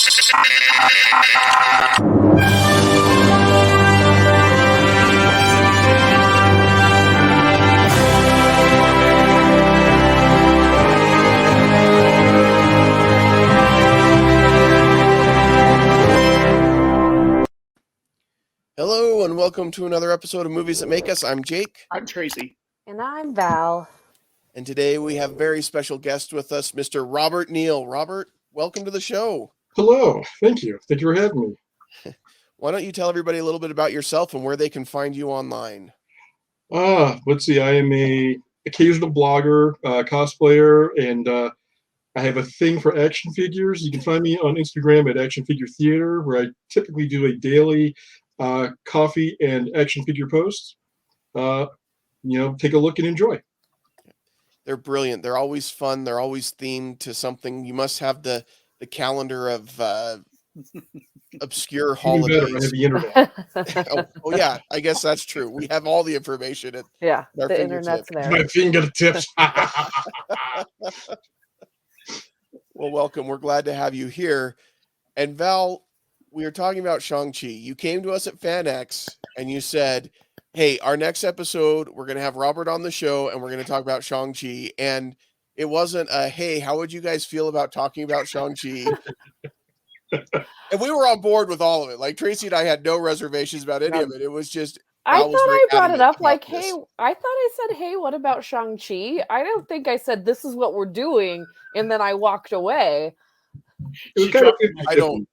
Hello and welcome to another episode of Movies That Make Us. I'm Jake. I'm Tracy. And I'm Val. And today we have a very special guest with us, Mr. Robert Neal. Robert, welcome to the show. Hello. Thank you. Thank you for having me. Why don't you tell everybody a little bit about yourself and where they can find you online? Let's see. I am a occasional blogger, cosplayer, and I have a thing for action figures. You can find me on Instagram at Action Figure Theater, where I typically do a daily coffee and action figure post. Take a look and enjoy. They're brilliant. They're always fun. They're always themed to something. You must have the calendar of obscure holidays. Even better, I have the internet. oh yeah, I guess that's true. We have all the information at the internet's there. My fingertips. Well, welcome. We're glad to have you here. And Val, we were talking about Shang-Chi. You came to us at FanX and you said, hey, our next episode, we're going to have Robert on the show and we're going to talk about Shang-Chi. And it wasn't a, hey, how would you guys feel about talking about Shang-Chi? And we were on board with all of it. Like Tracy and I had no reservations about any of it. It was just, I thought I brought it up like, hey, I thought I said, hey, what about Shang-Chi? I don't think I said this is what we're doing. And then I walked away. I don't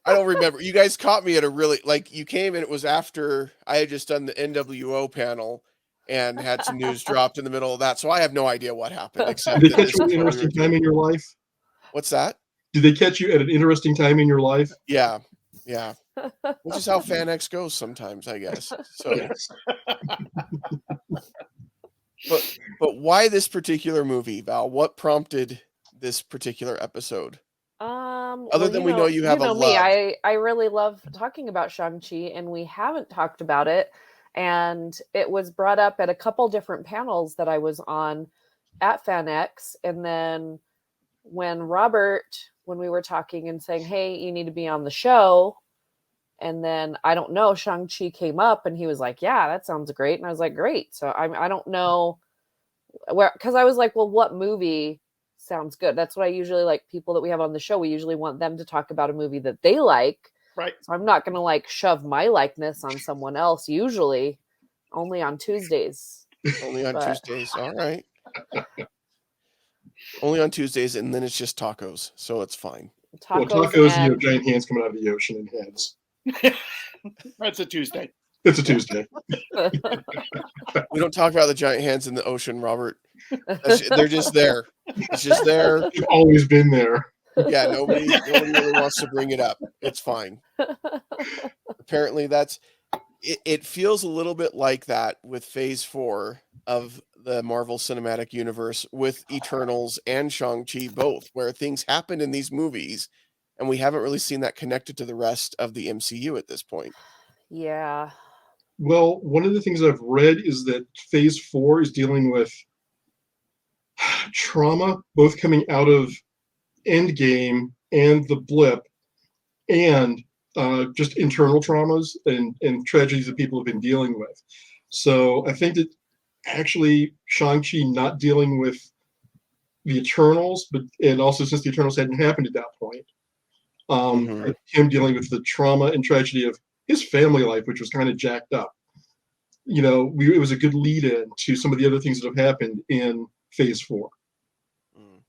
remember. You guys caught me at a really, like, you came and it was after I had just done the NWO panel and had some news dropped in the middle of that. So I have no idea what happened. Except Did they catch you at an interesting time in your life? What's that? Did they catch you at an interesting time in your life? Yeah. Which is how FanX goes sometimes, I guess. So, but why this particular movie, Val? What prompted this particular episode? Other than we know you have a love. Me, I really love talking about Shang-Chi, and we haven't talked about it. And it was brought up at a couple different panels that I was on at FanX. And then when we were talking and saying, hey, you need to be on the show. And then, I don't know, Shang-Chi came up and he was like, yeah, that sounds great. And I was like, great. So I don't know where, because I was like, well, what movie sounds good? That's what I usually like. People that we have on the show, we usually want them to talk about a movie that they like. Right. So I'm not going to like shove my likeness on someone else, usually only on Tuesdays. Only on Tuesdays. All right. Only on Tuesdays, and then it's just tacos, so it's fine. Tacos and giant hands coming out of the ocean and heads. That's a Tuesday. It's a Tuesday. We don't talk about the giant hands in the ocean, Robert. They're just there. It's just there. They've always been there. Yeah, nobody really wants to bring it up. It's fine. Apparently, it feels a little bit like that with Phase 4 of the Marvel Cinematic Universe with Eternals and Shang-Chi both, where things happen in these movies and we haven't really seen that connected to the rest of the MCU at this point. Yeah. Well, one of the things I've read is that Phase 4 is dealing with trauma, both coming out of Endgame and the blip, and just internal traumas and tragedies that people have been dealing with. So I think that actually Shang-Chi not dealing with the Eternals, and also since the Eternals hadn't happened at that point, him dealing with the trauma and tragedy of his family life, which was kind of jacked up. It was a good lead-in to some of the other things that have happened in Phase 4.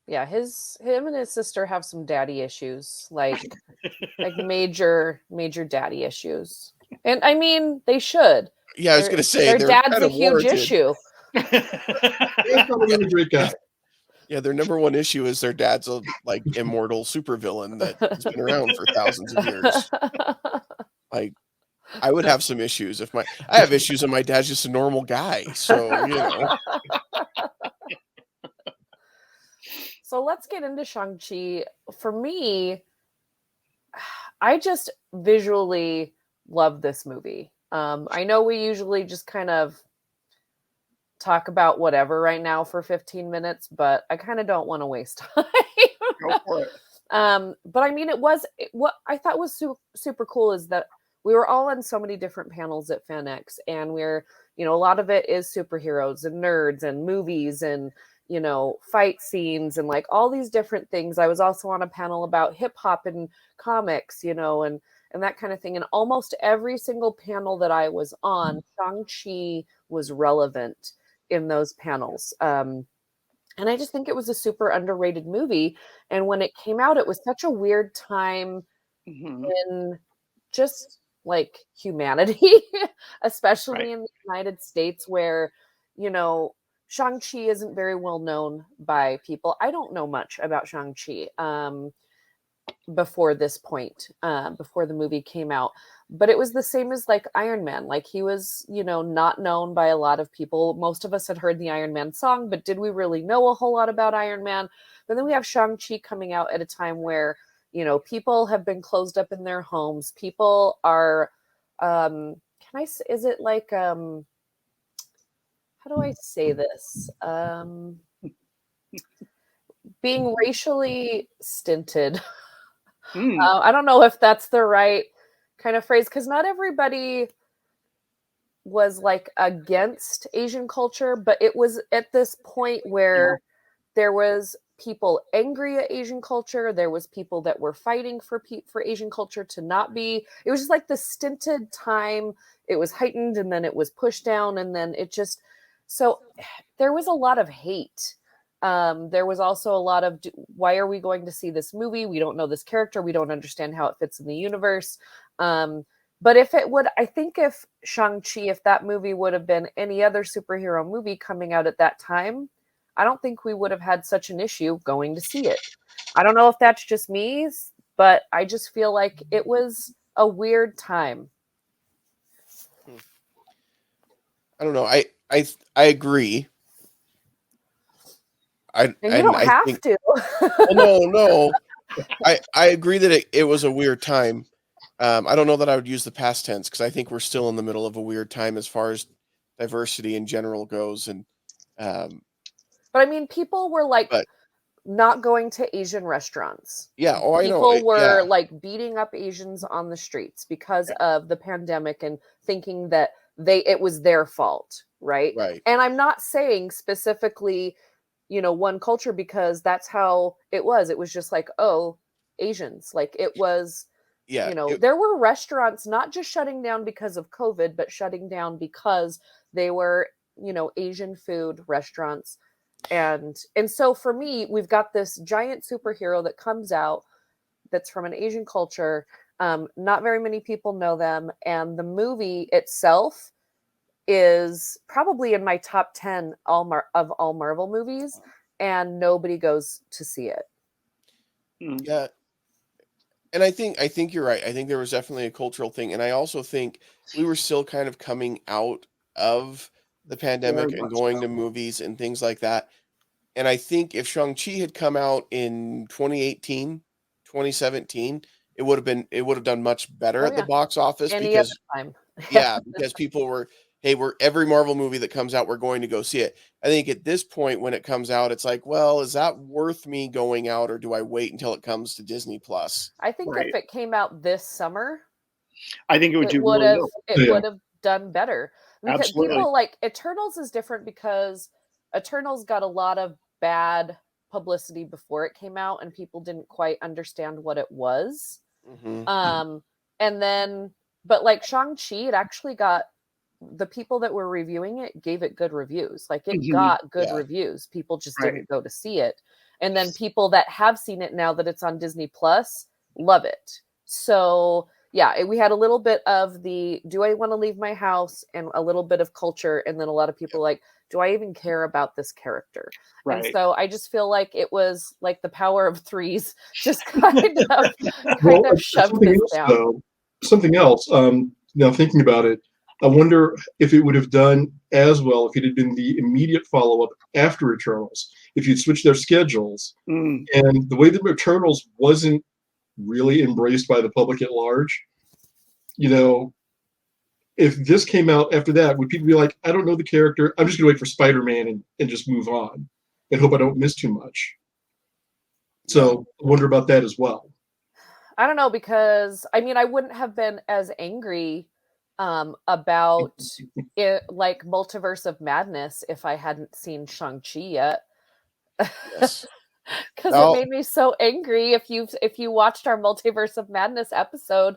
Yeah, him and his sister have some daddy issues, like major daddy issues. And I mean, they should. Yeah, I was going to say their dad's a huge issue. He's probably a great guy. Yeah, their number one issue is their dad's a immortal supervillain that has been around for thousands of years. Like, I would have some issues I have issues and my dad's just a normal guy. So, So let's get into Shang-Chi. For me, I just visually love this movie. I know we usually just kind of talk about whatever right now for 15 minutes, but I kind of don't want to waste time. Go for it. But I mean, what I thought was super cool is that we were all on so many different panels at FanX, and a lot of it is superheroes and nerds and movies and, fight scenes and like all these different things. I was also on a panel about hip hop and comics, and that kind of thing. And almost every single panel that I was on, Shang-Chi was relevant in those panels. And I just think it was a super underrated movie. And when it came out, it was such a weird time Mhm. in just like humanity, especially Right. in the United States, where, Shang-Chi isn't very well known by people. I don't know much about Shang-Chi before this point, before the movie came out. But it was the same as like Iron Man. Like he was, not known by a lot of people. Most of us had heard the Iron Man song, but did we really know a whole lot about Iron Man? But then we have Shang-Chi coming out at a time where, people have been closed up in their homes. People are, is it like, how do I say this? Being racially stinted. Mm. I don't know if that's the right kind of phrase, because not everybody was like against Asian culture, but it was at this point where there was people angry at Asian culture. There was people that were fighting for Asian culture to not be. It was just like the stinted time. It was heightened, and then it was pushed down, and then it just. So there was a lot of hate. There was also a lot of, why are we going to see this movie? We don't know this character. We don't understand how it fits in the universe. But I think if Shang-Chi, if that movie would have been any other superhero movie coming out at that time, I don't think we would have had such an issue going to see it. I don't know if that's just me, but I just feel like it was a weird time. I don't know. I agree. And you don't I have think, to. well, no. I agree that it was a weird time. I don't know that I would use the past tense because I think we're still in the middle of a weird time as far as diversity in general goes. And But I mean, people were like but not going to Asian restaurants. yeah, oh, I know. People were Yeah, like beating up Asians on the streets because of the pandemic and thinking that it was their fault, right? right. And I'm not saying specifically, one culture, because that's how it was. It was just like, oh, Asians. Like it was, Yeah, there were restaurants not just shutting down because of COVID, but shutting down because they were, Asian food restaurants. And so for me, we've got this giant superhero that comes out that's from an Asian culture. Not very many people know them, and the movie itself is probably in my top 10 of all Marvel movies, and nobody goes to see it. Mm. yeah. And I think you're right. I think there was definitely a cultural thing, and I also think we were still kind of coming out of the Very pandemic and much going so. to movies and things like that. And I think if Shang-Chi had come out in 2018, 2017, it would have done much better Oh at the yeah, box office any other because time. Yeah. yeah, because people were, hey, we're every Marvel movie that comes out, we're going to go see it. I think at this point when it comes out, it's like, well, is that worth me going out or do I wait until it comes to Disney Plus? I think if Right. it came out this summer, I think it would it do would really have well. it Yeah. would have done better, because Absolutely. people like Eternals is different because Eternals got a lot of bad publicity before it came out and people didn't quite understand what it was. Hmm. And then but like Shang-Chi, it actually got, the people that were reviewing it gave it good reviews. Like it Mhm. got good Yeah. reviews. People just Right. didn't go to see it. And then people that have seen it now that it's on Disney Plus love it. So yeah, we had a little bit of the, do I want to leave my house, and a little bit of culture, and then a lot of people like, do I even care about this character? And Right. so I just feel like it was like the power of threes just kind of Well, shoved something this else down. though. Something else. Now thinking about it, I wonder if it would have done as well if it had been the immediate follow-up after Eternals. If you'd switched their schedules, Mm. and the way that Eternals wasn't really embraced by the public at large, if this came out after that, would people be like, I don't know the character, I'm just gonna wait for Spider-Man and just move on and hope I don't miss too much? So I wonder about that as well. I don't know, because I mean, I wouldn't have been as angry about it, like Multiverse of Madness, if I hadn't seen Shang-Chi yet. Yes. Because it made me so angry. If you watched our Multiverse of Madness episode,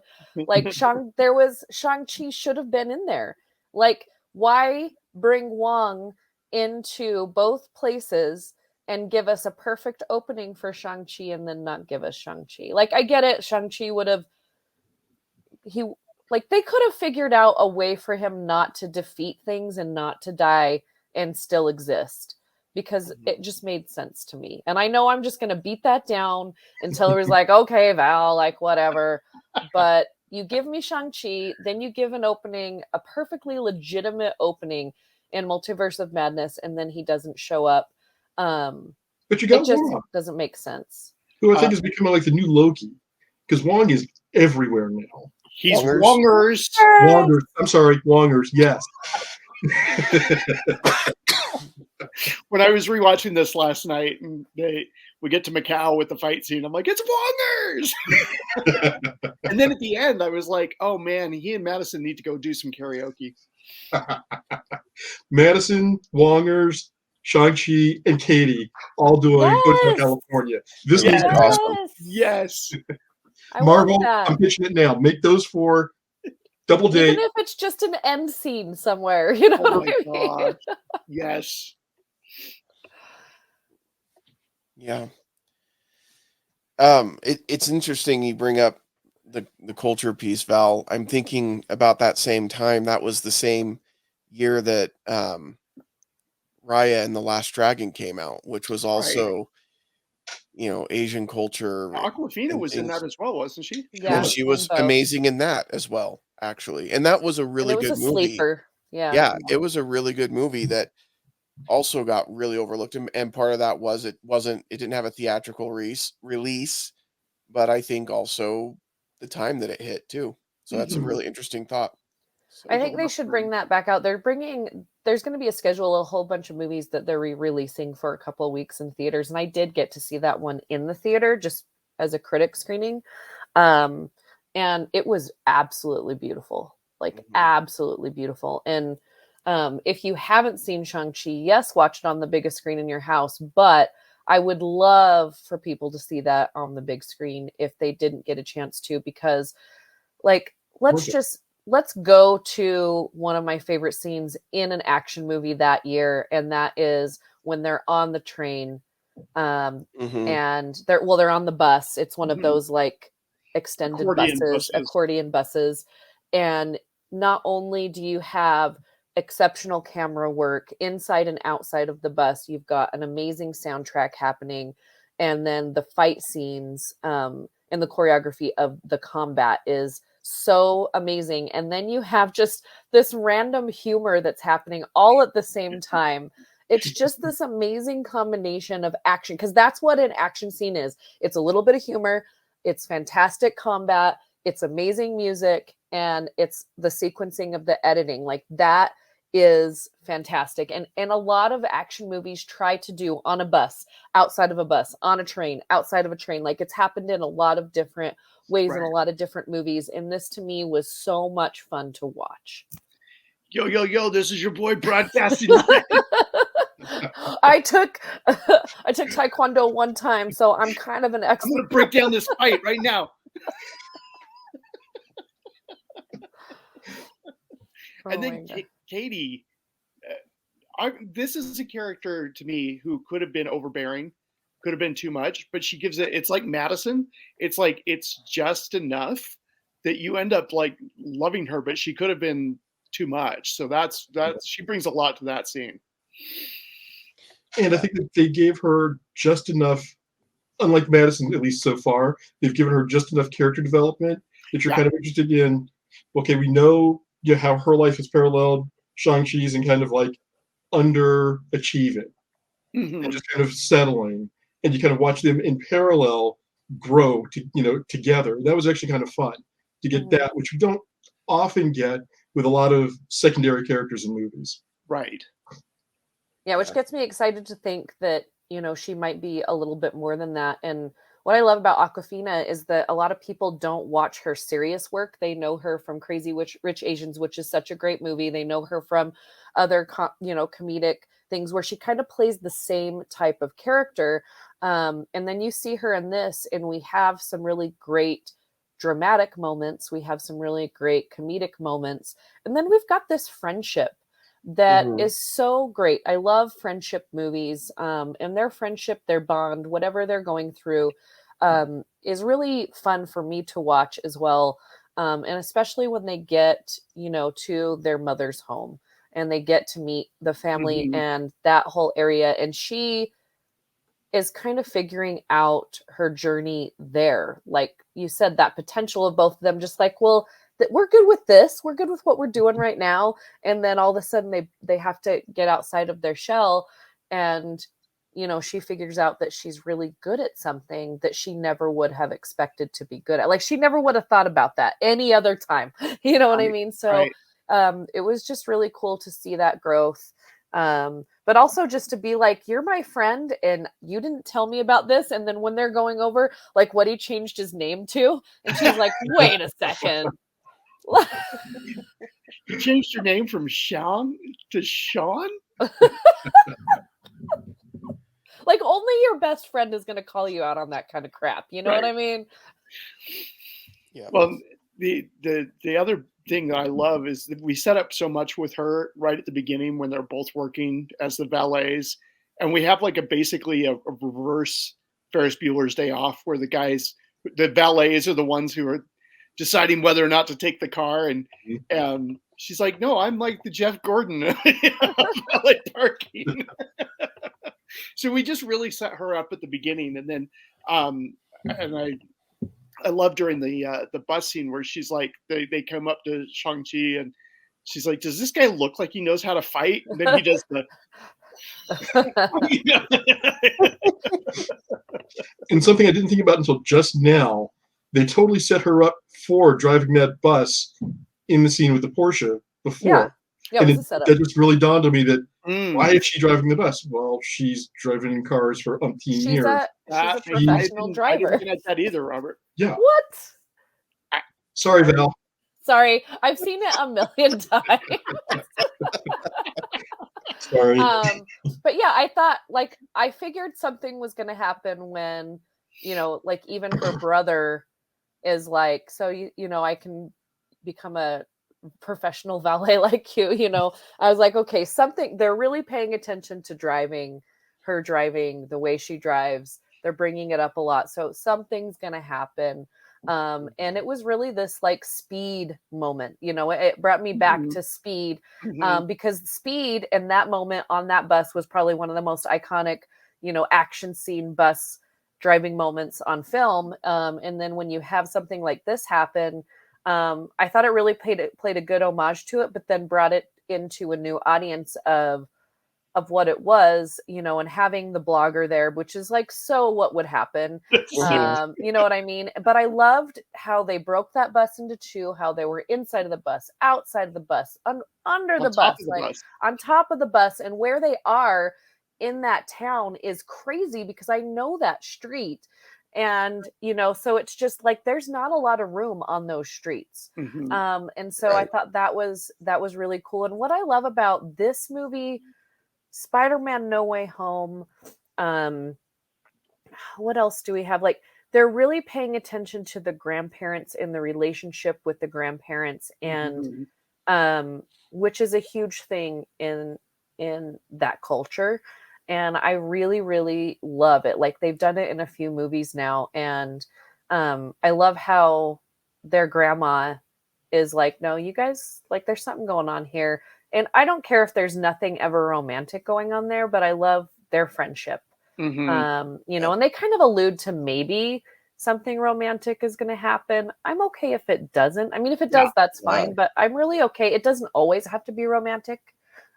like Shang-Chi should have been in there. Like, why bring Wong into both places and give us a perfect opening for Shang-Chi and then not give us Shang-Chi? Like, I get it, Shang-Chi would have they could have figured out a way for him not to defeat things and not to die and still exist, because it just made sense to me. And I know I'm just going to beat that down until it was like, okay, Val, like whatever. But you give me Shang-Chi, then you give an opening, a perfectly legitimate opening in Multiverse of Madness, and then he doesn't show up. But you got it just Wong, doesn't make sense. who I think is becoming like the new Loki, because Wong is everywhere now. He's Wongers. Wongers. I'm sorry, Wongers. Yes. When I was rewatching this last night, and we get to Macau with the fight scene, I'm like, it's Wongers. And then at the end, I was like, oh man, he and Madison need to go do some karaoke. Madison, Wongers, Shang-Chi, and Katie all doing Hotel California. This Yes. is awesome. Yes. Marvel, I'm pitching it now. Make those 4 double date. Even if it's just an end scene somewhere, you know what I mean? God. Yes. Yeah. It's interesting you bring up the culture piece, Val. I'm thinking about that same time. That was the same year that Raya and the Last Dragon came out, which was also Asian culture. Aquafina was in that as well, wasn't she? Yeah, And she was amazing in that as well, actually. And that was a really good movie. Sleeper. Yeah, it was a really good movie that also got really overlooked, and part of that was it didn't have a theatrical release, but I think also the time that it hit too. So that's a really interesting thought. So, I think they should bring that back out. There's going to be a whole bunch of movies that they're re-releasing for a couple of weeks in theaters, and I did get to see that one in the theater just as a critic screening, and it was absolutely beautiful, absolutely beautiful. And if you haven't seen Shang-Chi, yes, watch it on the biggest screen in your house, but I would love for people to see that on the big screen if they didn't get a chance to, because let's go to one of my favorite scenes in an action movie that year, and that is when they're on the train, and they're on the bus. It's one of those extended accordion buses, and not only do you have exceptional camera work inside and outside of the bus, you've got an amazing soundtrack happening, and then the fight scenes and the choreography of the combat is so amazing. And then you have just this random humor that's happening all at the same time. It's just this amazing combination of action, because that's what an action scene is. It's a little bit of humor, it's fantastic combat, it's amazing music, and it's the sequencing of the editing. That is fantastic. And a lot of action movies try to do on a bus, outside of a bus, on a train, outside of a train. It's happened in a lot of different ways in a lot of different movies. And this to me was so much fun to watch. Yo, this is your boy broadcasting. I took Taekwondo one time, so I'm kind of an expert. I'm going to break down this fight right now. And then Katie, this is a character to me who could have been overbearing, could have been too much, but she gives it's like Madison. It's just enough that you end up loving her, but she could have been too much. So that's she brings a lot to that scene. And I think that they gave her just enough, unlike Madison, at least so far, they've given her just enough character development that you're kind of interested in, okay, we know how her life is paralleled Shang-Chi's and kind of underachieving and just kind of settling, and you kind of watch them in parallel grow together. That was actually kind of fun to get that, which we don't often get with a lot of secondary characters in movies. Right. Yeah, which gets me excited to think that you know, she might be a little bit more than that. And what I love about Aquafina is that a lot of people don't watch her serious work. They know her from Crazy Rich Asians, which is such a great movie. They know her from other, you know, comedic things where she kind of plays the same type of character. And then you see her in this, and we have some really great dramatic moments. We have some really great comedic moments. And then we've got this friendship that is so great. I love friendship movies, and their friendship, their bond, whatever they're going through, is really fun for me to watch as well. And especially when they get, you know, to their mother's home and they get to meet the family and that whole area. And she is kind of figuring out her journey there. Like you said, that potential of both of them, just like, well, we're good with this. We're good with what we're doing right now. And then all of a sudden they have to get outside of their shell. And, you know, she figures out that she's really good at something that she never would have expected to be good at. Like she never would have thought about that any other time. You know what I mean? So it was just really cool to see that growth. But also just to be like, you're my friend and you didn't tell me about this. And then when they're going over like what he changed his name to, and she's like, wait a second. You changed your name from Shang to Sean? Like only your best friend is going to call you out on that kind of crap. You know what I mean? Yeah. Well, the other thing that I love is that we set up so much with her right at the beginning when they're both working as the valets, and we have like basically a reverse Ferris Bueller's Day Off, where the valets are the ones who are deciding whether or not to take the car, and she's like, "No, I'm like the Jeff Gordon of valet parking." So we just really set her up at the beginning, and then and I love during the bus scene where she's like, they come up to Shang-Chi and she's like, does this guy look like he knows how to fight? And then he does the. And something I didn't think about until just now, they totally set her up for driving that bus in the scene with the Porsche before. Yeah, and that just really dawned on me that why is she driving the bus? Well, she's driven in cars for umpteen years. She's a professional driver. I didn't get that either, Robert. Yeah. What? Sorry, Val. Sorry, I've seen it a million times. Sorry. But yeah, I thought, like, I figured something was going to happen when, you know, like even her brother is like, so you know, I can become a professional valet like you know. I was like, okay, they're really paying attention to her driving the way she drives. They're bringing it up a lot, so something's gonna happen. And it was really this like Speed moment, you know. It brought me back to Speed, because Speed in that moment on that bus was probably one of the most iconic, you know, action scene bus driving moments on film. And then when you have something like this happen, I thought it really played a good homage to it, but then brought it into a new audience of what it was, you know, and having the blogger there, which is like, so what would happen? You know what I mean? But I loved how they broke that bus into two, how they were inside of the bus, outside of the bus, under the bus, like on top of the bus, and where they are in that town is crazy because I know that street. And, you know, so it's just like, there's not a lot of room on those streets. And so I thought that was really cool. And what I love about this movie, Spider-Man No Way Home, what else do we have? Like, they're really paying attention to the grandparents and the relationship with the grandparents, and which is a huge thing in that culture. And I really, really love it. Like, they've done it in a few movies now. And I love how their grandma is like, no, you guys, like, there's something going on here. And I don't care if there's nothing ever romantic going on there, but I love their friendship. You know, and they kind of allude to maybe something romantic is going to happen. I'm okay if it doesn't. I mean, if it does, that's fine. But I'm really okay. It doesn't always have to be romantic.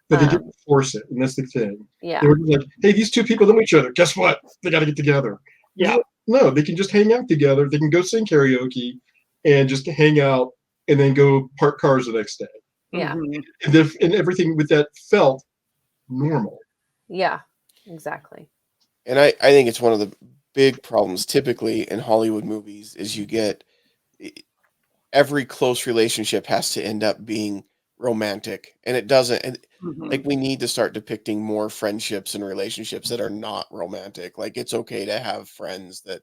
But they didn't force it, and that's the thing. Yeah. They were like, hey, these two people know each other. Guess what? They got to get together. Yeah. No, they can just hang out together. They can go sing karaoke and just hang out and then go park cars the next day. Yeah. And everything with that felt normal. Yeah, exactly. And I think it's one of the big problems typically in Hollywood movies is you get every close relationship has to end up being romantic, and it doesn't. And like we need to start depicting more friendships and relationships that are not romantic. Like it's okay to have friends that.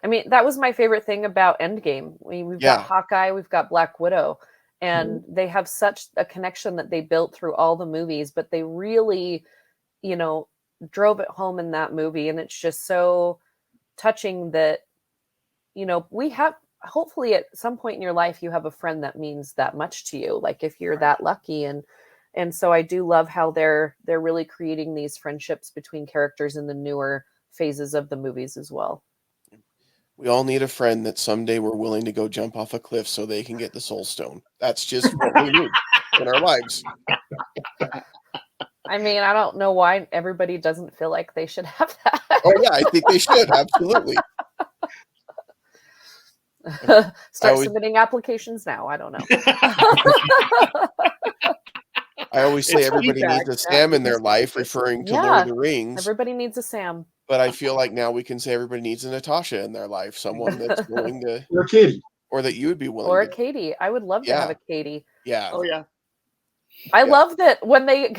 I mean, that was my favorite thing about Endgame. We've got Hawkeye, we've got Black Widow, and they have such a connection that they built through all the movies, but they really, drove it home in that movie. And it's just so touching that, we have, hopefully at some point in your life, you have a friend that means that much to you. Like if you're that lucky. And so I do love how they're really creating these friendships between characters in the newer phases of the movies as well. We all need a friend that someday we're willing to go jump off a cliff so they can get the soul stone. That's just what we need in our lives. I mean, I don't know why everybody doesn't feel like they should have that. Oh yeah, I think they should. Absolutely. Start submitting applications now. I don't know. I always say everybody needs a Sam in their life, referring to Lord of the Rings. Everybody needs a Sam. But I feel like now we can say everybody needs a Natasha in their life, someone that's willing to, or a Katie, or that you would be willing, or to. a Katie. I would love to have a Katie. Yeah. Oh yeah. I love that when they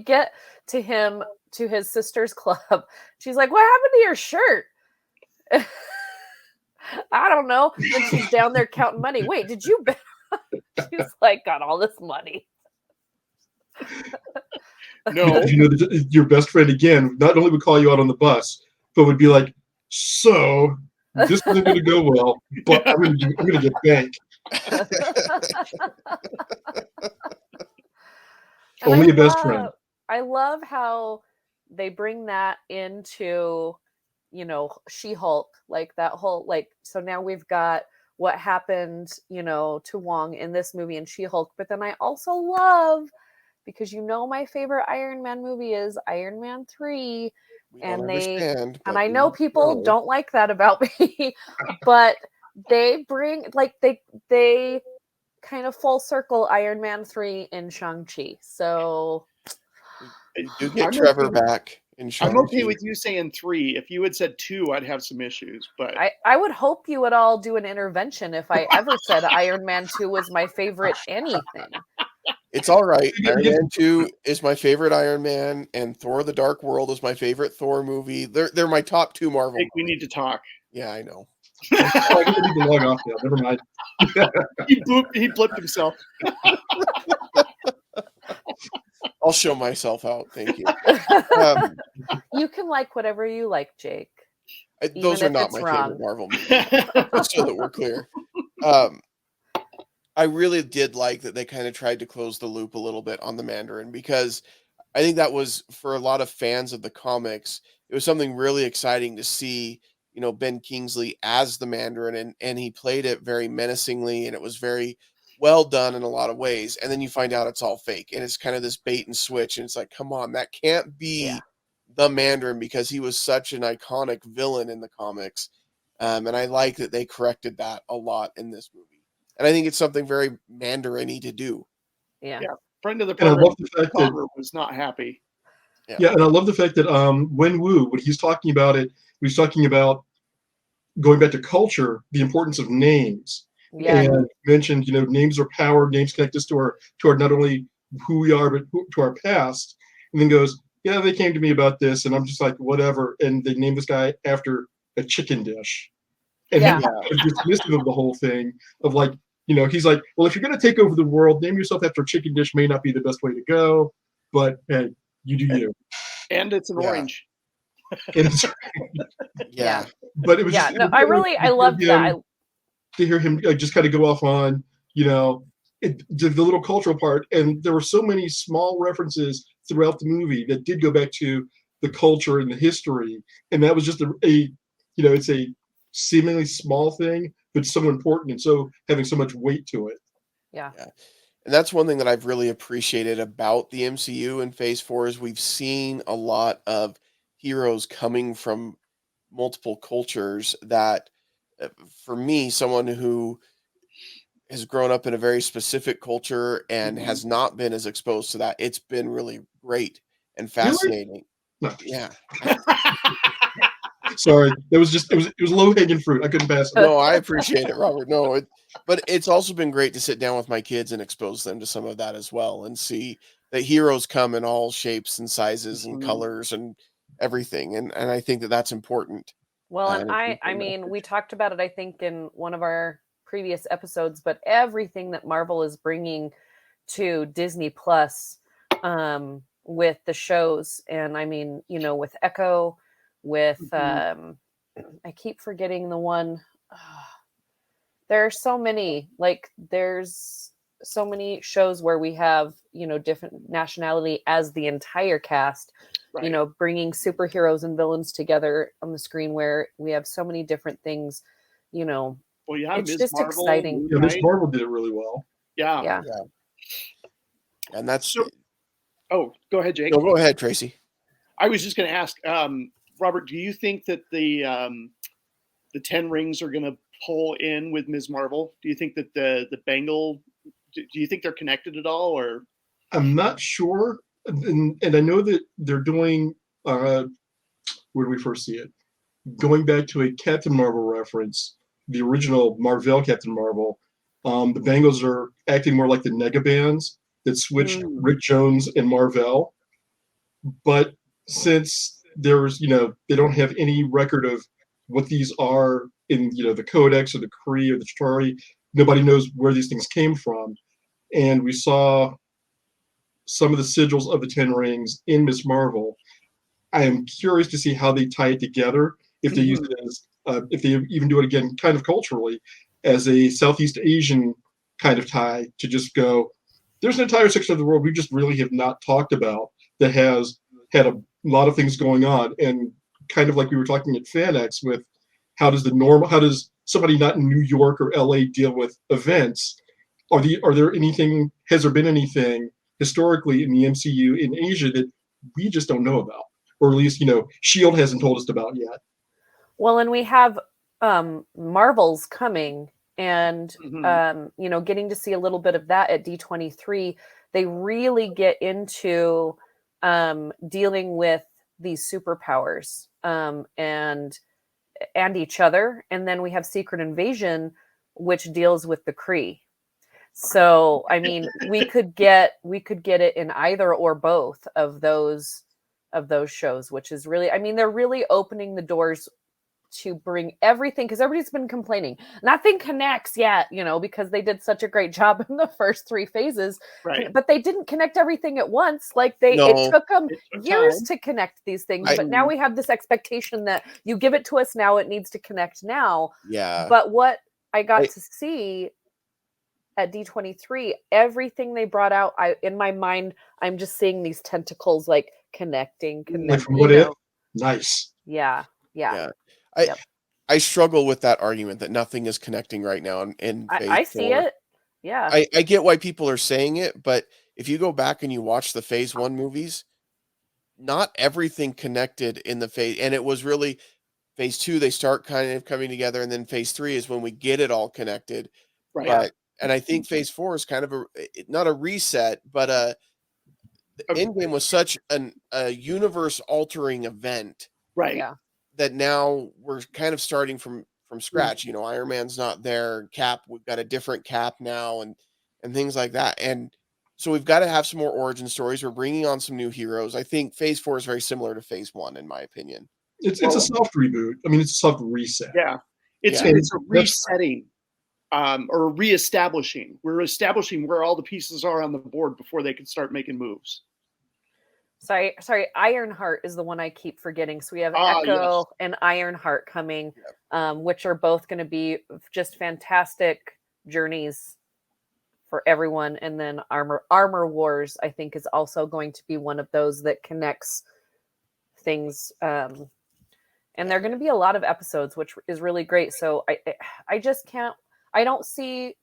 get to him to his sister's club. She's like, "What happened to your shirt?" I don't know. And she's down there counting money. Wait, did you? She's like, got all this money. No, your best friend again not only would call you out on the bus, but would be like, "So this isn't going to go well, but I'm going to get bank." Only a best friend. I love how they bring that into, She-Hulk, like that whole, like, so now we've got what happened, to Wong in this movie and She-Hulk. But then I also love, because my favorite Iron Man movie is Iron Man 3. And I know people don't like that about me, but they bring, like, they kind of full circle Iron Man 3 in Shang-Chi. So you do get Trevor back in Shang-Chi. I'm okay with you saying 3. If you had said 2, I'd have some issues. But I would hope you would all do an intervention if I ever said Iron Man 2 was my favorite anything. It's all right. Iron Man 2 is my favorite Iron Man, and Thor: The Dark World is my favorite Thor movie. They're my top 2 Marvel. I think we need to talk. Yeah, I know. I need to log off now. Never mind. He blipped himself. I'll show myself out. Thank you. You can like whatever you like, Jake. Those are not my favorite Marvel movies. Just so that we're clear. I really did like that they kind of tried to close the loop a little bit on the Mandarin, because I think that was, for a lot of fans of the comics, it was something really exciting to see, Ben Kingsley as the Mandarin, and he played it very menacingly, and it was very well done in a lot of ways. And then you find out it's all fake, and it's kind of this bait and switch, and it's like, come on, that can't be the Mandarin, because he was such an iconic villain in the comics. And I like that they corrected that a lot in this movie. And I think it's something very Mandarin-y to do. Yeah. Friend of the program, I love the fact that was not happy. Yeah, and I love the fact that Wenwu, when he's talking about it, he's talking about going back to culture, the importance of names. Yeah. And mentioned, names are power. Names connect us to our not only who we are, but to our past. And then goes, yeah, they came to me about this, and I'm just like, whatever. And they named this guy after a chicken dish. And he was dismissive of the whole thing of like, he's like, well, if you're going to take over the world, name yourself after a chicken dish may not be the best way to go, but hey, you do you. And it's an orange. Yeah. But it was just, I loved that. To hear him just kind of go off on, the little cultural part. And there were so many small references throughout the movie that did go back to the culture and the history. And that was just it's a seemingly small thing, but so important, and so having so much weight to it. Yeah. And that's one thing that I've really appreciated about the MCU in Phase 4 is we've seen a lot of heroes coming from multiple cultures that, for me, someone who has grown up in a very specific culture and has not been as exposed to that, it's been really great and fascinating. Really? No. Yeah. Sorry, it was low hanging fruit. I couldn't pass it. No, I appreciate it, Robert. No, but it's also been great to sit down with my kids and expose them to some of that as well, and see that heroes come in all shapes and sizes and colors and everything, and I think that that's important. Well, and I mean, we talked about it, I think, in one of our previous episodes, but everything that Marvel is bringing to Disney Plus, with the shows, and I mean, with Echo, with I keep forgetting the one. There are so many, there's so many shows where we have, different nationality as the entire cast, Right. Bringing superheroes and villains together on the screen, where we have so many different things, Well, you have it's Ms. just Marvel, exciting. Moon Yeah, Miss Knight. Marvel did it really well. Yeah. And that's. Oh, go ahead, Jake. No, go ahead, Tracy. I was just going to ask, Robert, do you think that the 10 Rings are going to pull in with Ms. Marvel? Do you think that the bangle? Do you think they're connected at all, or? I'm not sure, and I know that they're doing. Where do we first see it? Going back to a Captain Marvel reference, the original Marvel Captain Marvel, the Bangles are acting more like the Nega bands that switched Rick Jones and Marvel. But since there's, they don't have any record of what these are in, the Codex or the Kree or the Chitauri, nobody knows where these things came from. And we saw some of the sigils of the 10 Rings in Ms. Marvel. I am curious to see how they tie it together, if they use it as, if they even do it again, kind of culturally, as a Southeast Asian kind of tie, to just go, there's an entire section of the world we just really have not talked about that has had a lot of things going on. And kind of like we were talking at FanX with how does somebody not in New York or LA deal with events? Has there been anything historically in the MCU in Asia that we just don't know about? Or at least, S.H.I.E.L.D. hasn't told us about yet. Well, and we have Marvels coming, and getting to see a little bit of that at D23. They really get into dealing with these superpowers and each other, and then we have Secret Invasion, which deals with the Kree. So, I mean, we could get it in either or both of those shows, which is really, I mean, they're really opening the doors to bring everything, because everybody's been complaining nothing connects yet, because they did such a great job in the first 3 phases, Right. but they didn't connect everything at once. It took them years to connect these things, but now we have this expectation that you give it to us now, it needs to connect now. Yeah. But what I got to see at D23, everything they brought out, in my mind, I'm just seeing these tentacles connecting. Like from What If? Nice. Yeah. I struggle with that argument that nothing is connecting right now in phase I see 4. it. Yeah. I get why people are saying it, but if you go back and you watch the phase 1 movies, not everything connected in the phase, and it was really phase 2, they start kind of coming together, and then phase 3 is when we get it all connected. Right. And I think phase 4 is kind of not a reset, but the Endgame was such a universe altering event. Right. Yeah. That now we're kind of starting from scratch. Iron Man's not there. Cap, we've got a different Cap now, and things like that. And so we've got to have some more origin stories. We're bringing on some new heroes. I think phase 4 is very similar to phase 1, in my opinion. It's a soft reboot. I mean, it's a soft reset. Yeah. It's a resetting, or reestablishing. We're establishing where all the pieces are on the board before they can start making moves. Sorry, Ironheart is the one I keep forgetting. So we have Echo and Ironheart coming, which are both going to be just fantastic journeys for everyone. And then Armor Wars, I think, is also going to be one of those that connects things. And they're going to be a lot of episodes, which is really great. So I just can't. I don't see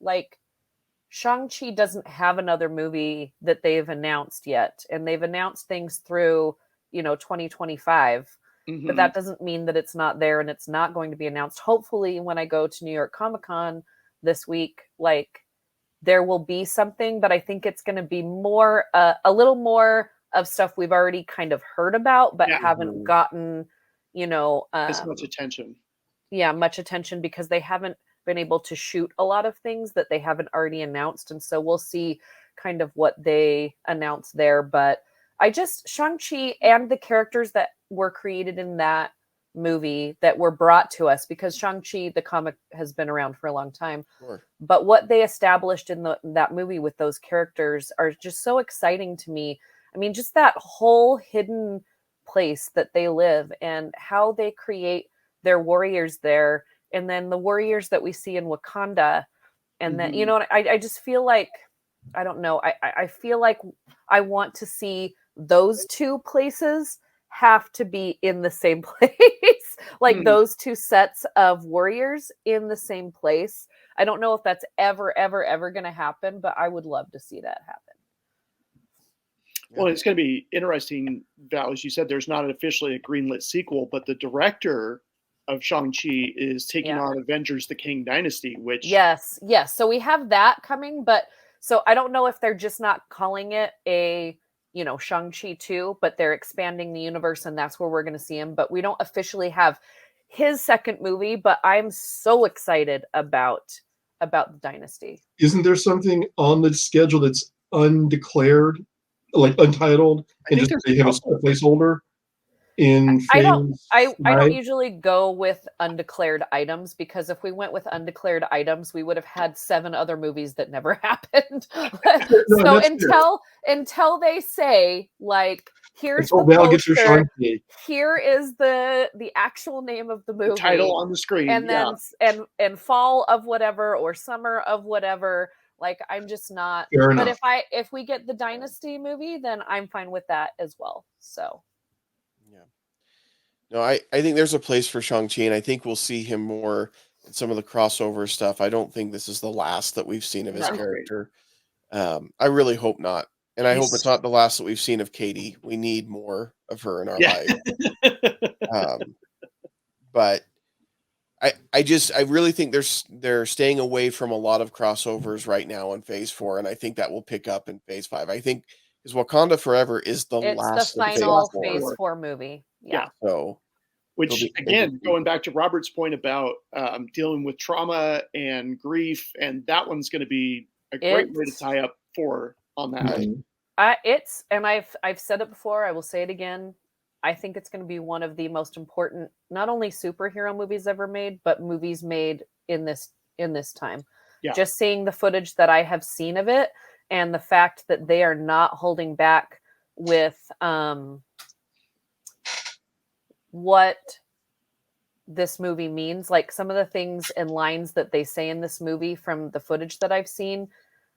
Shang-Chi doesn't have another movie that they've announced yet. And they've announced things through, 2025. But that doesn't mean that it's not there and it's not going to be announced. Hopefully, when I go to New York Comic-Con this week, there will be something, but I think it's going to be a little more of stuff we've already kind of heard about, but haven't gotten, as much attention. Yeah, much attention, because they haven't been able to shoot a lot of things that they haven't already announced. And so we'll see kind of what they announce there. But Shang-Chi and the characters that were created in that movie that were brought to us, because Shang-Chi, the comic, has been around for a long time. Sure. But what they established in that movie with those characters are just so exciting to me. I mean, just that whole hidden place that they live and how they create their warriors there, and then the warriors that we see in Wakanda. And then, I just feel like, I don't know, I feel like I want to see those two places have to be in the same place, like those two sets of warriors in the same place. I don't know if that's ever going to happen, but I would love to see that happen. Well, it's going to be interesting, Val, as you said, there's not officially a greenlit sequel, but the director of Shang-Chi is taking on Avengers: The King Dynasty, which... Yes. So we have that coming, but so I don't know if they're just not calling it a, Shang-Chi 2, but they're expanding the universe and that's where we're going to see him. But we don't officially have his second movie, but I'm so excited about the Dynasty. Isn't there something on the schedule that's undeclared, like untitled, and just they have a placeholder in phase I don't usually go with undeclared items, because if we went with undeclared items, we would have had 7 other movies that never happened. So until they say, like, here's the poster, here is the actual name of the movie, the title on the screen, and then and fall of whatever or summer of whatever. Like, I'm just not. Fair but enough. if we get the Dynasty movie, then I'm fine with that as well. So. No, I think there's a place for Shang-Chi, and I think we'll see him more in some of the crossover stuff. I don't think this is the last that we've seen of his character. I really hope not. And I hope it's not the last that we've seen of Katie. We need more of her in our life. But I really think they're staying away from a lot of crossovers right now in phase 4, and I think that will pick up in phase 5. I think because Wakanda Forever is the last the final phase 4 movie. Yeah. So, which again, going back to Robert's point about dealing with trauma and grief, and that one's going to be a great way to tie up 4 on that. And I've said it before, I will say it again. I think it's going to be one of the most important, not only superhero movies ever made, but movies made in this time. Yeah. Just seeing the footage that I have seen of it, and the fact that they are not holding back with what this movie means. Like, some of the things and lines that they say in this movie from the footage that I've seen,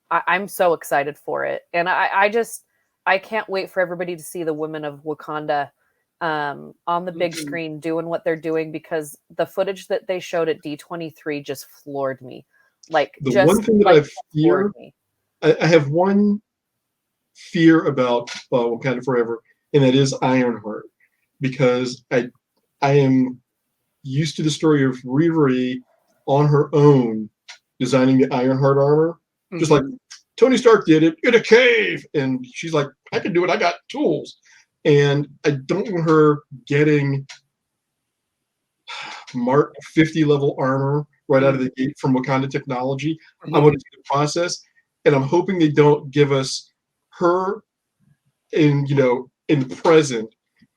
I'm so excited for it. And I can't wait for everybody to see the women of Wakanda on the big screen doing what they're doing, because the footage that they showed at D23 just floored me. Like, the one thing that I have one fear about Wakanda Forever, and that is Ironheart, because I am used to the story of Riri on her own designing the Ironheart armor, just like Tony Stark did it in a cave, and she's like, I can do it, I got tools. And I don't want her getting Mark 50 level armor right out of the gate from Wakanda Technology. I want to see the process, and I'm hoping they don't give us her in the present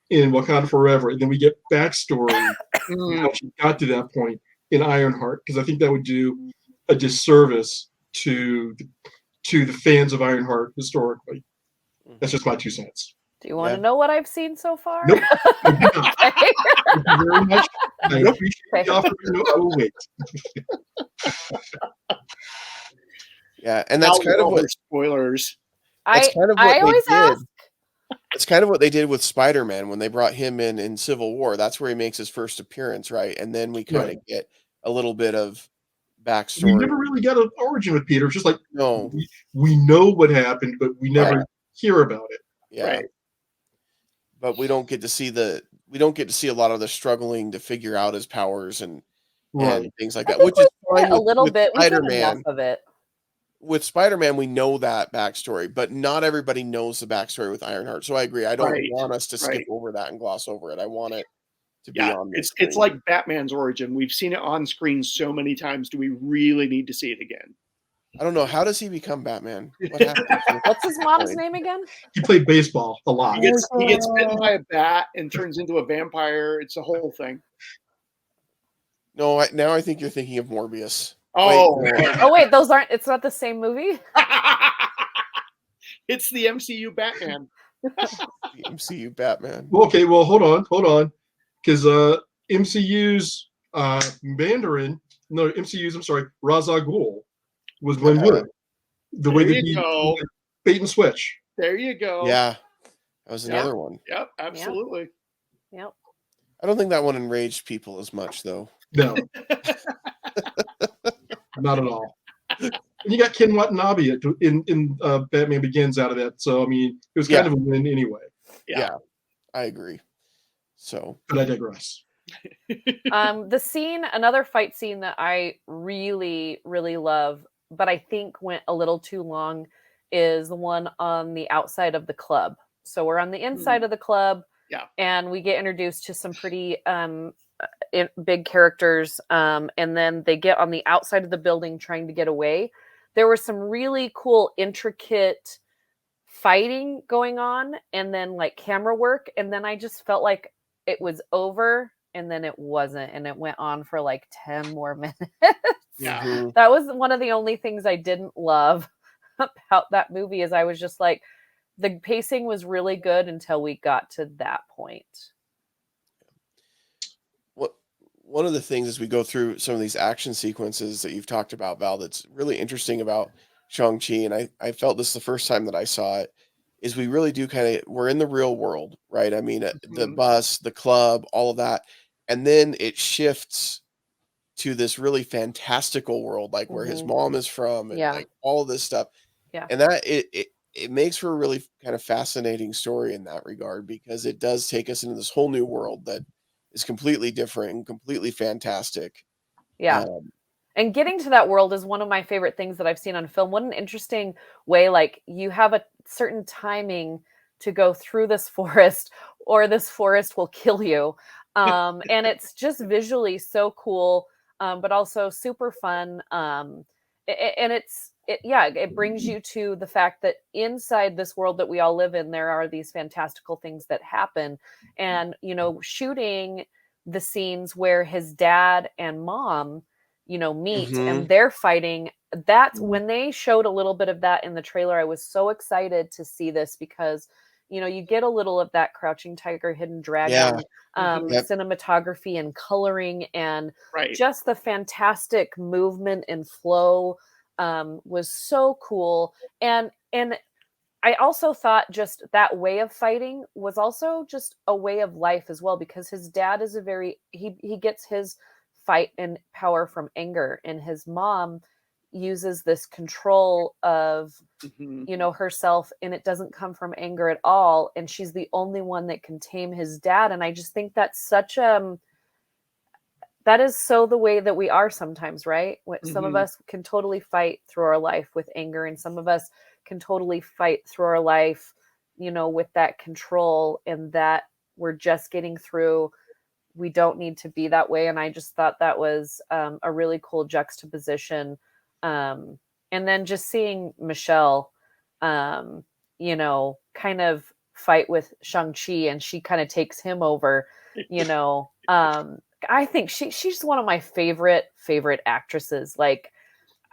in Wakanda Forever, and then we get backstory how she got to that point in Ironheart, because I think that would do a disservice to the fans of Ironheart historically. That's just my 2 cents. Do you want to know what I've seen so far? Nope. Thank you very much. I appreciate the offer. No, I will wait. Yeah, and that's kind of what spoilers. That's kind of what I always ask. It's kind of what they did with Spider-Man when they brought him in Civil War. That's where he makes his first appearance, right? And then we kind of get a little bit of backstory. We never really got an origin with Peter. It's just like, no, we know what happened, but we never hear about it. Yeah. Right. But we don't get to see a lot of the struggling to figure out his powers and things like that. Which is fine a little bit. Spider-Man. We get enough of it. With Spider-Man, we know that backstory, but not everybody knows the backstory with Ironheart. So I agree. I don't want us to skip over that and gloss over it. I want it to be on the screen. It's like Batman's origin. We've seen it on screen so many times. Do we really need to see it again? I don't know. How does he become Batman? What happened? What's his mom's name again? He played baseball a lot. He gets bitten by a bat and turns into a vampire. It's a whole thing. No, now I think you're thinking of Morbius. Oh, wait, it's not the same movie? It's the MCU Batman. The MCU Batman. Well, okay, well, hold on. Because MCU's Ra's al Ghul was Wenwu. The way that he bait and switch. There you go. Yeah, that was another one. Yep, absolutely. Yep. I don't think that one enraged people as much, though. No. Not at all. And you got Ken Watanabe in Batman Begins out of that. So, I mean, it was kind of a win anyway. Yeah, I agree. So, but I digress. Another fight scene that I really, really love, but I think went a little too long, is the one on the outside of the club. So we're on the inside of the club, and we get introduced to some pretty big characters, and then they get on the outside of the building trying to get away. There was some really cool, intricate fighting going on, and then like camera work, and then I just felt like it was over, and then it wasn't, and it went on for like 10 more minutes. Yeah. That was one of the only things I didn't love about that movie, is I was just like, the pacing was really good until we got to that point. One of the things as we go through some of these action sequences that you've talked about, Val, that's really interesting about Shang-Chi, and I felt this the first time that I saw it, is we really do we're in the real world, right? I mean, the bus, the club, all of that. And then it shifts to this really fantastical world, like where his mom is from, and like all this stuff. Yeah. And that it makes for a really kind of fascinating story in that regard, because it does take us into this whole new world that is completely different and completely fantastic. Yeah. And getting to that world is one of my favorite things that I've seen on film. What an interesting way, like you have a certain timing to go through this forest, or this forest will kill you. And it's just visually so cool, but also super fun. And it brings you to the fact that inside this world that we all live in, there are these fantastical things that happen. And, shooting the scenes where his dad and mom, meet and they're fighting. That's when they showed a little bit of that in the trailer. I was so excited to see this, because, you get a little of that Crouching Tiger, Hidden Dragon cinematography and coloring, and just the fantastic movement and flow was so cool. And I also thought just that way of fighting was also just a way of life as well, because his dad is he gets his fight and power from anger, and his mom uses this control of herself, and it doesn't come from anger at all, and she's the only one that can tame his dad. And I just think that's such that is so the way that we are sometimes, right? Some of us can totally fight through our life with anger, and some of us can totally fight through our life, with that control, and that we're just getting through. We don't need to be that way. And I just thought that was a really cool juxtaposition. And then just seeing Michelle, kind of fight with Shang-Chi, and she kind of takes him over, I think she's one of my favorite actresses. Like,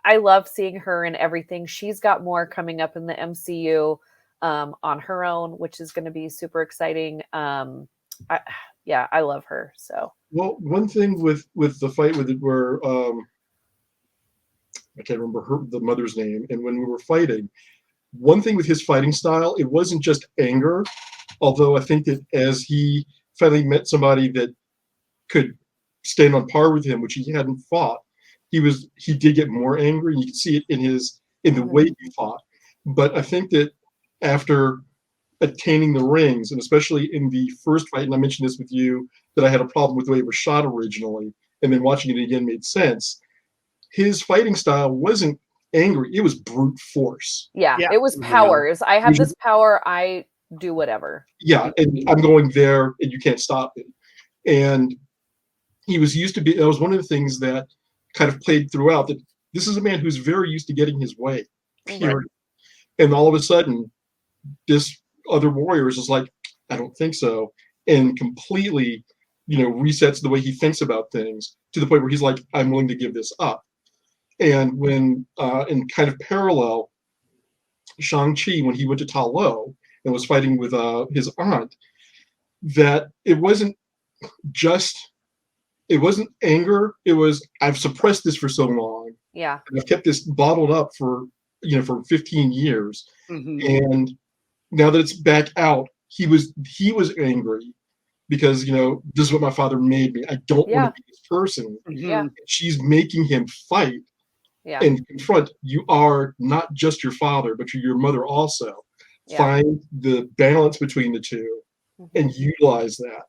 I love seeing her in everything. She's got more coming up in the MCU on her own, which is going to be super exciting. I love her. So, well, one thing with the fight with it, where I can't remember the mother's name, and when we were fighting, one thing with his fighting style, it wasn't just anger. Although I think that as he finally met somebody that could stand on par with him, which he hadn't fought, he did get more angry. You could see it in the way he fought. But I think that after attaining the rings, and especially in the first fight, and I mentioned this with you, that I had a problem with the way it was shot originally, and then watching it again made sense. His fighting style wasn't angry; it was brute force. Yeah. It was power. It was, I have this power. I do whatever. Yeah, and I'm going there, and you can't stop me. And he was used to be, that was one of the things that kind of played throughout, that this is a man who's very used to getting his way, period. Right. And all of a sudden, this other warrior is just like, I don't think so. And completely, resets the way he thinks about things to the point where he's like, I'm willing to give this up. And when, in kind of parallel, Shang-Chi, when he went to Ta Lo and was fighting with his aunt, that just, it wasn't anger. It was, I've suppressed this for so long. Yeah. And I've kept this bottled up for 15 years. And now that it's back out, he was angry because, this is what my father made me. I don't want to be this person. Yeah. She's making him fight and confront, you are not just your father, but you're your mother also. Find the balance between the two and utilize that.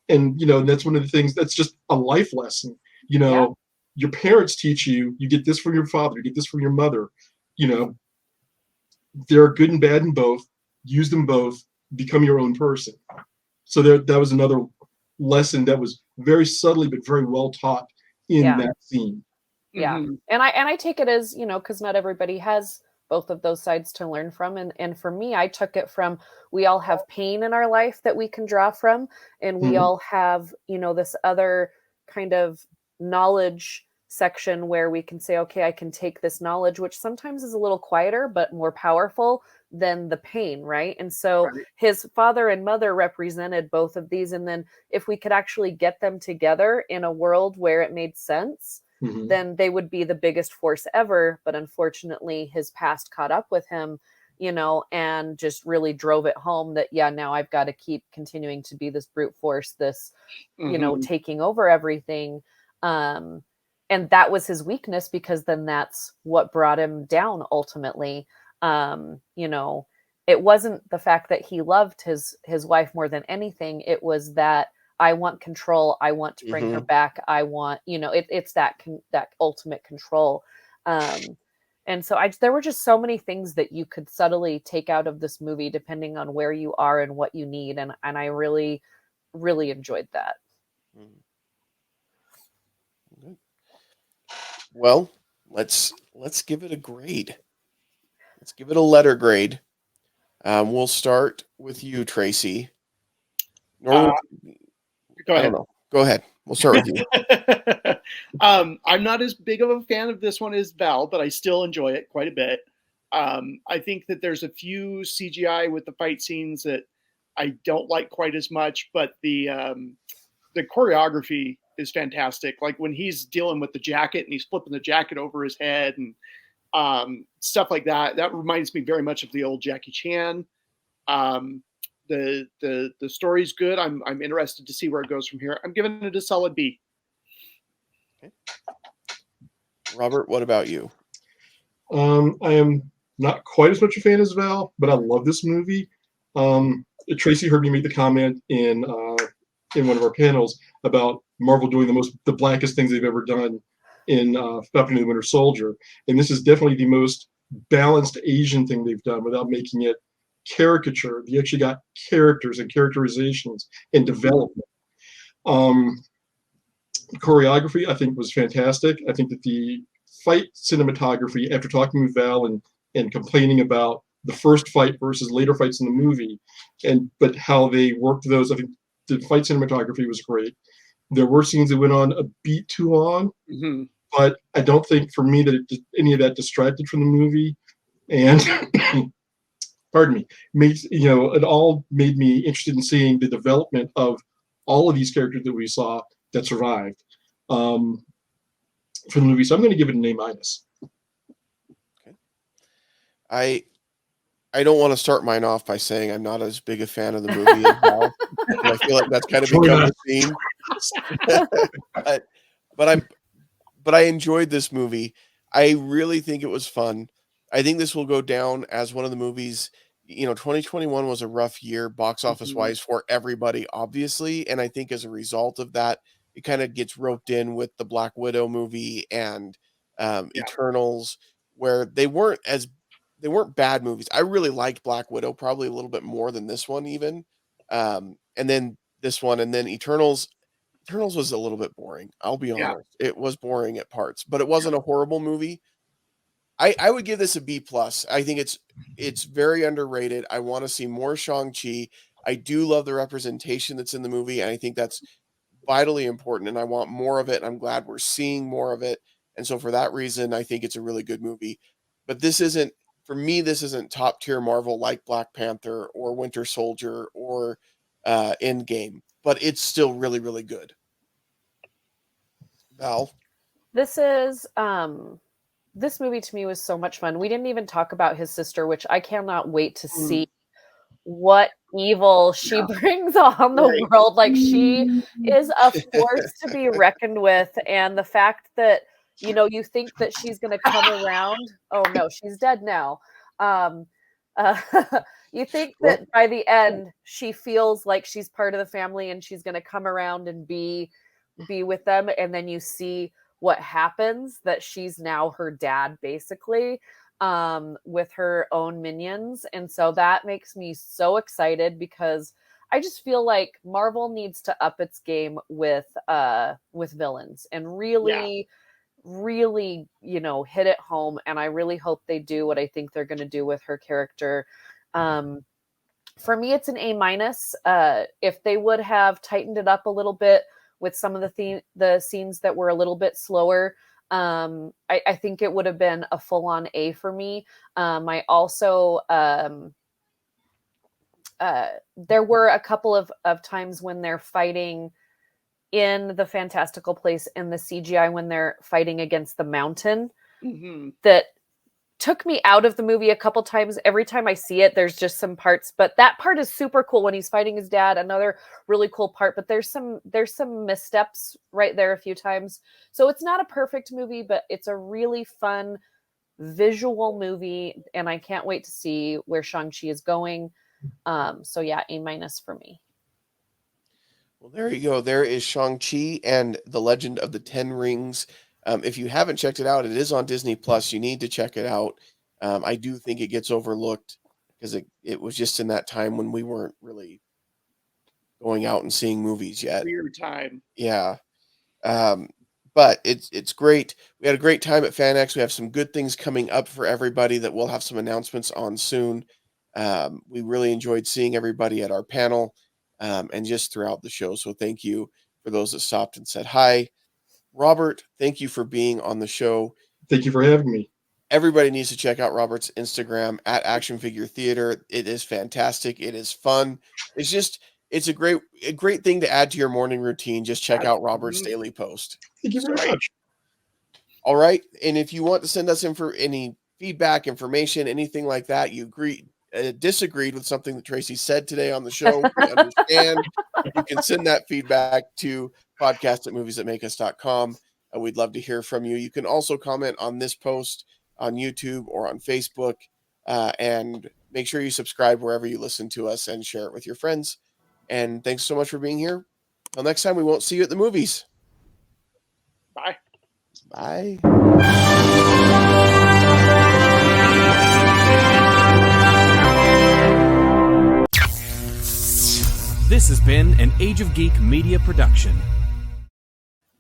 And, that's one of the things that's just a life lesson. Your parents teach you, you get this from your father, you get this from your mother. There are good and bad in both. Use them both, become your own person. So that was another lesson that was very subtly but very well taught in that scene. Yeah. And I take it as, because not everybody has both of those sides to learn from. And for me, I took it from, we all have pain in our life that we can draw from. And we all have, this other kind of knowledge section where we can say, okay, I can take this knowledge, which sometimes is a little quieter, but more powerful than the pain. Right. And so his father and mother represented both of these. And then if we could actually get them together in a world where it made sense, then they would be the biggest force ever. But unfortunately, his past caught up with him, and just really drove it home that, now I've got to keep continuing to be this brute force, this, taking over everything. And that was his weakness, because then that's what brought him down ultimately. It wasn't the fact that he loved his wife more than anything. It was that, I want control. I want to bring her back. I want, it's that ultimate control. And so there were just so many things that you could subtly take out of this movie, depending on where you are and what you need. And I really, really enjoyed that. Well, let's give it a grade. Let's give it a letter grade. We'll start with you, Tracy. Go ahead. I don't know. Go ahead. We'll start with you. I'm not as big of a fan of this one as Val, but I still enjoy it quite a bit. I think that there's a few CGI with the fight scenes that I don't like quite as much, but the choreography is fantastic. Like when he's dealing with the jacket and he's flipping the jacket over his head and stuff like that. That reminds me very much of the old Jackie Chan. The story's good. I'm interested to see where it goes from here. I'm giving it a solid B. Okay. Robert, what about you? I am not quite as much a fan as Val, but I love this movie. Tracy heard me make the comment in one of our panels about Marvel doing the blackest things they've ever done in Falcon and the Winter Soldier, and this is definitely the most balanced Asian thing they've done without making it caricature. You actually got characters and characterizations and development. Choreography, I think, was fantastic. I think that the fight cinematography, after talking with Val and complaining about the first fight versus later fights in the movie, but how they worked those, I think the fight cinematography was great. There were scenes that went on a beat too long, but I don't think for me that any of that distracted from the movie. And pardon me, it all made me interested in seeing the development of all of these characters that we saw that survived from the movie. So I'm going to give it an A-. Okay. I don't want to start mine off by saying I'm not as big a fan of the movie as Val. I feel like that's kind of become a theme. but I enjoyed this movie. I really think it was fun. I think this will go down as one of the movies. 2021 was a rough year box office wise for everybody, obviously. And I think as a result of that, it kind of gets roped in with the Black Widow movie and Eternals, where they weren't bad movies. I really liked Black Widow probably a little bit more than this one even. And then this one, and then Eternals. Eternals was a little bit boring. I'll be Yeah. honest. It was boring at parts, but it wasn't a horrible movie. I would give this a B plus. I think it's very underrated. I want to see more Shang-Chi. I do love the representation that's in the movie, and I think that's vitally important, and I want more of it. I'm glad we're seeing more of it. And so for that reason, I think it's a really good movie. But this isn't, for me, this isn't top tier Marvel like Black Panther or Winter Soldier or Endgame, but it's still really, really good. Val? This is this movie to me was so much fun. We didn't even talk about his sister, which I cannot wait to see what evil she brings on the world. Like, she is a force to be reckoned with. And the fact that, you know, you think that she's going to come around. Oh no, she's dead now. You think that by the end she feels like she's part of the family and she's going to come around and be with them, and then you see what happens, that she's now her dad basically, with her own minions. And so that makes me so excited, because I just feel like Marvel needs to up its game with villains and really really, you know, hit it home. And I really hope they do what I think they're going to do with her character. For me, it's an A-. If they would have tightened it up a little bit with some of the scenes that were a little bit slower, I think it would have been a full-on A for me. I also there were a couple of times when they're fighting in the fantastical place in the CGI, when they're fighting against the mountain, that took me out of the movie a couple times. Every time I see it, there's just some parts, but that part is super cool when he's fighting his dad. Another really cool part, but there's some missteps right there a few times. So it's not a perfect movie, but it's a really fun visual movie, and I can't wait to see where Shang-Chi is going. So yeah, A- for me. Well, there you go. There is Shang-Chi and the Legend of the Ten Rings. If you haven't checked it out, it is on Disney Plus. You need to check it out. I do think it gets overlooked because it was just in that time when we weren't really going out and seeing movies yet. Weird time. Yeah. But it's great. We had a great time at FanX. We have some good things coming up for everybody that we'll have some announcements on soon. We really enjoyed seeing everybody at our panel, and just throughout the show. So thank you for those that stopped and said hi. Robert, thank you for being on the show. Thank you for having me. Everybody needs to check out Robert's Instagram at Action Figure Theater. It is fantastic. It is fun. It's a great thing to add to your morning routine. Just check out Robert's daily post. Thank you very much. All right. And if you want to send us in for any feedback, information, anything like that, you disagreed with something that Tracy said today on the show, we understand. You can send that feedback to podcast@moviesthatmakeus.com. We'd love to hear from you. You can also comment on this post on YouTube or on Facebook, and make sure you subscribe wherever you listen to us and share it with your friends. And thanks so much for being here. Till next time, we won't see you at the movies. Bye. Bye. This has been an Age of Geek media production.